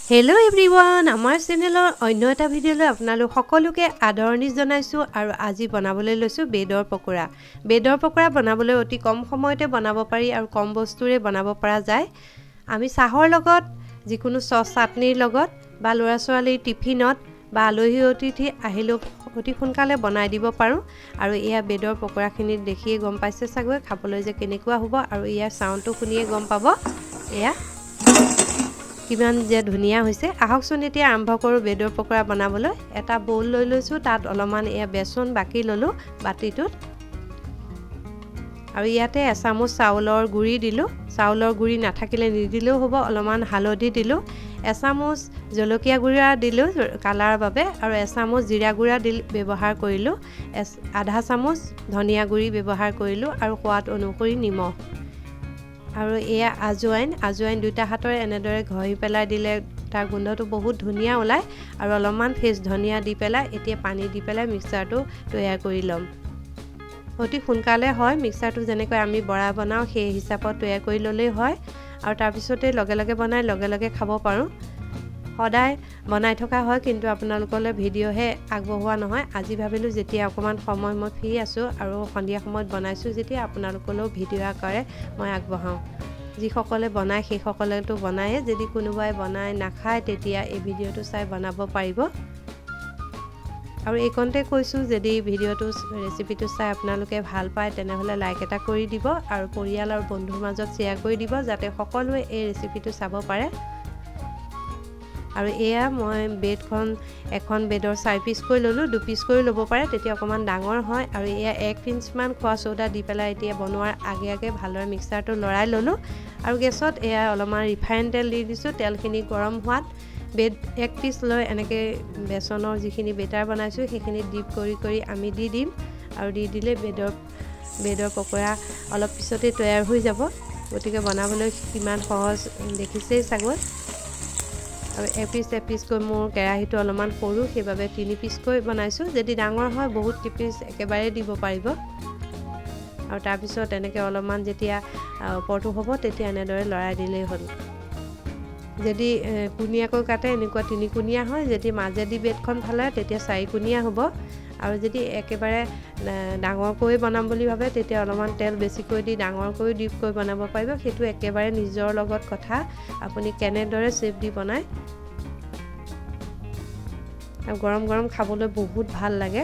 Hello everyone, আমাৰ চেনেলৰ অন্য এটা ভিডিঅ'লৈ আপোনালোক সকলোকে আদৰণি জনাইছো আৰু আজি বনাবলৈ লৈছো বেডৰ পকোৰা। বেডৰ পকোৰা বনাবলৈ অতি কম সময়তে বনাব পাৰি আৰু কম বস্তুৰে বনাব পৰা যায়। আমি চাহৰ লগত যিকোনো চচ চাটনিৰ লগত বা ল'ৰা ছোৱালীৰ টিফিনত বা আলহী অতিথি আহিলেও অতি সোনকালে বনাই দিব পাৰো আৰু এয়া বেডৰ পকোৰাখিনি দেখিয়ে গম পাইছে চাগৈ খাবলৈ যে কেনেকুৱা হ'ব আৰু ইয়াৰ সাউণ্ডটো শুনিয়ে গম পাব এয়া কিমান যে ধুনিয়া হৈছে। আহকচোন এতিয়া আৰম্ভ কৰো বেডৰ পকোৰা বনাবলৈ। এটা বউল লৈ লৈছো, তাত অলপমান এয়া বেচন বাকি ললো বাটিটোত আৰু ইয়াতে এচামুচ চাউলৰ গুড়ি দিলো। চাউলৰ গুড়ি নাথাকিলে নিদিলেও হ'ব। অলপমান হালধি দিলো, এচামুচ জলকীয়া গুড়া দিলো কালাৰৰ বাবে আৰু এচামুচ জিৰা গুড়া ব্যৱহাৰ কৰিলো, আধা চামুচ ধনিয়া গুড়ি ব্যৱহাৰ কৰিলো আৰু সোৱাদ অনুসৰি নিমখ আৰু এয়া আজৱাইন দুটা হাতৰে এনেদৰে ঘহি পেলাই দিলে তাৰ গোন্ধটো বহুত ধুনীয়া ওলায় আৰু অলপমান ফ্ৰেছ ধনিয়া দি পেলাই এতিয়া পানী দি পেলাই মিক্সাৰটো তৈয়াৰ কৰি ল'ম। অতি সোনকালে হয় মিক্সাৰটো, যেনেকৈ আমি বৰা বনাওঁ সেই হিচাপত তৈয়াৰ কৰি ল'লেই হয় আৰু তাৰপিছতে লগে লগে বনাই লগে লগে খাব পাৰোঁ। সদায় বনাই থকা হয় কিন্তু আপোনালোকলৈ ভিডিঅ'হে আগবঢ়োৱা নহয়। আজি ভাবিলোঁ যেতিয়া অকণমান সময় মই ফ্ৰী আছোঁ আৰু সন্ধিয়া সময়ত বনাইছোঁ যেতিয়া আপোনালোকলৈও ভিডিঅ' আকাৰে মই আগবঢ়াওঁ। যিসকলে বনায় সেইসকলেতো বনায়ে, যদি কোনোবাই বনাই নাখায় তেতিয়া এই ভিডিঅ'টো চাই বনাব পাৰিব। আৰু এইকণতে কৈছোঁ, যদি ভিডিঅ'টো ৰেচিপিটো চাই আপোনালোকে ভাল পায় তেনেহ'লে লাইক এটা কৰি দিব আৰু পৰিয়াল আৰু বন্ধুৰ মাজত শ্বেয়াৰ কৰি দিব যাতে সকলোৱে এই ৰেচিপিটো চাব পাৰে। আৰু এয়া মই এখন বেডৰ 4 পিচ কৰি ল'লোঁ, 2 পিচ কৰি ল'ব পাৰে তেতিয়া অকণমান ডাঙৰ হয়। আৰু এয়া 1 পিঞ্চমান খোৱা চ'দা দি পেলাই এতিয়া বনোৱাৰ আগে আগে ভালদৰে মিক্সাৰটো লৰাই ল'লোঁ আৰু গেছত এয়া অলপমান ৰিফাইন তেল দি দিছোঁ। তেলখিনি গৰম হোৱাত বেড 1 পিচ লৈ এনেকৈ বেচনৰ যিখিনি বেটাৰ বনাইছোঁ সেইখিনি ডিপ কৰি আমি দি দিম আৰু দি দিলে বেডৰ পকোৰা অলপ পিছতে তৈয়াৰ হৈ যাব। গতিকে বনাবলৈ কিমান সহজ দেখিছেই চাগৈ। আৰু এপিচকৈ মোৰ কেৰাহীটো অলপমান সৰু সেইবাবে 3 পিচকৈ বনাইছোঁ। যদি ডাঙৰ হয় বহুত পিচ একেবাৰে দিব পাৰিব। আৰু তাৰপিছত এনেকৈ অলপমান যেতিয়া ওপৰটো হ'ব তেতিয়া এনেদৰে লৰাই দিলেই হ'ল। যদি কোণীয়াকৈ কাটে এনেকুৱা 3 কোণীয়া হয়, যদি মাজেদি বেডখন ফালে তেতিয়া 4 কোণীয়া হ'ব। আৰু যদি একেবাৰে ডাঙৰকৈ বনাম বুলি ভাবে তেতিয়া অলপমান তেল বেছিকৈ দি ডাঙৰকৈ ডিপ কৰি বনাব পাৰিব। সেইটো একেবাৰে নিজৰ লগত কথা, আপুনি কেনেদৰে শ্বেপ দি বনায়। আৰু গৰম গৰম খাবলৈ বহুত ভাল লাগে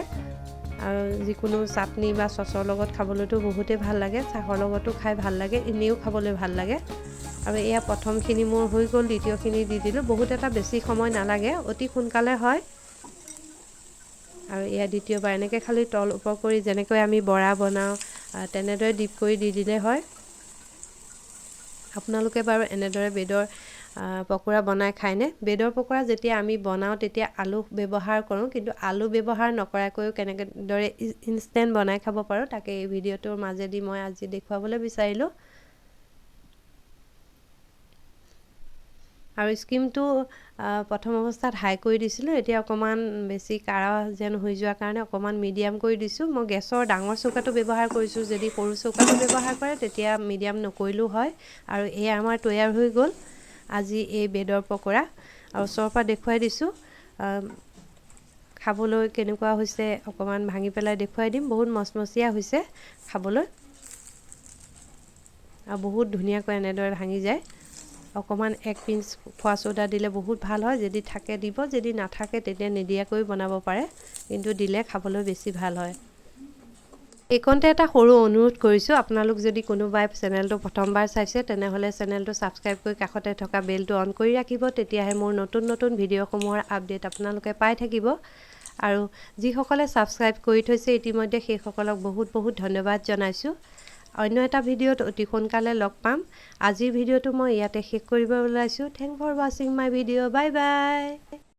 আৰু যিকোনো চাটনি বা চচৰ লগত খাবলৈতো বহুতেই ভাল লাগে, চাহৰ লগতো খাই ভাল লাগে, এনেও খাবলৈ ভাল লাগে। আৰু এয়া প্ৰথমখিনি মোৰ হৈ গ'ল, দ্বিতীয়খিনি দি দিলোঁ। বহুত এটা বেছি সময় নালাগে, অতি সোনকালে হয়। আৰু এয়া দ্বিতীয়বাৰ এনেকৈ খালি তল ওপৰ কৰি যেনেকৈ আমি বৰা বনাওঁ তেনেদৰে ডিপ কৰি দি দিলে হয়। আপোনালোকে বাৰু এনেদৰে বেডৰ পকোৰা বনাই খায়নে? বেডৰ পকোৰা যেতিয়া আমি বনাওঁ তেতিয়া আলু ব্যৱহাৰ কৰোঁ, কিন্তু আলু ব্যৱহাৰ নকৰাকৈও কেনেদৰে ইনষ্টেণ্ট বনাই খাব পাৰোঁ তাকে এই ভিডিঅ'টোৰ মাজেদি মই আজি দেখুৱাবলৈ বিচাৰিলোঁ। আৰু স্কিমটো প্ৰথম অৱস্থাত হাই কৰি দিছিলোঁ, এতিয়া অকণমান বেছি কাঢ়া যেন হৈ যোৱাৰ কাৰণে অকণমান মিডিয়াম কৰি দিছোঁ। মই গেছৰ ডাঙৰ চৌকাটো ব্যৱহাৰ কৰিছোঁ, যদি সৰু চৌকাটো ব্যৱহাৰ কৰে তেতিয়া মিডিয়াম নকৰিলেও হয়। আৰু এয়া আমাৰ তৈয়াৰ হৈ গ'ল আজি এই বেডৰ পকোৰা আৰু ওচৰৰ পৰা দেখুৱাই দিছোঁ। খাবলৈ কেনেকুৱা হৈছে অকণমান ভাঙি পেলাই দেখুৱাই দিম। বহুত মচমচীয়া হৈছে খাবলৈ আৰু বহুত ধুনীয়াকৈ এনেদৰে ভাঙি যায়। অকণমান 1 পিঞ্চ খোৱা চ'দা দিলে বহুত ভাল হয়, যদি থাকে দিব, যদি নাথাকে তেতিয়া নিদিয়াকৈ বনাব পাৰে, কিন্তু দিলে খাবলৈ বেছি ভাল হয়। এইকণতে এটা সৰু অনুৰোধ কৰিছোঁ, আপোনালোক যদি কোনোবাই চেনেলটো প্ৰথমবাৰ চাইছে তেনেহ'লে চেনেলটো ছাবস্ক্ৰাইব কৰি কাষতে থকা বেলটো অন কৰি ৰাখিব, তেতিয়াহে মোৰ নতুন নতুন ভিডিঅ'সমূহৰ আপডেট আপোনালোকে পাই থাকিব। আৰু যিসকলে ছাবস্ক্ৰাইব কৰি থৈছে ইতিমধ্যে সেইসকলক বহুত বহুত ধন্যবাদ জনাইছোঁ। অন্য এটা ভিডিঅ'ত অতি সোনকালে লগ পাম। আজিৰ ভিডিঅ'টো মই ইয়াতে শেষ কৰিব ওলাইছোঁ। থেংক ফৰ ৱাচিং মাই ভিডিঅ'। Bye bye.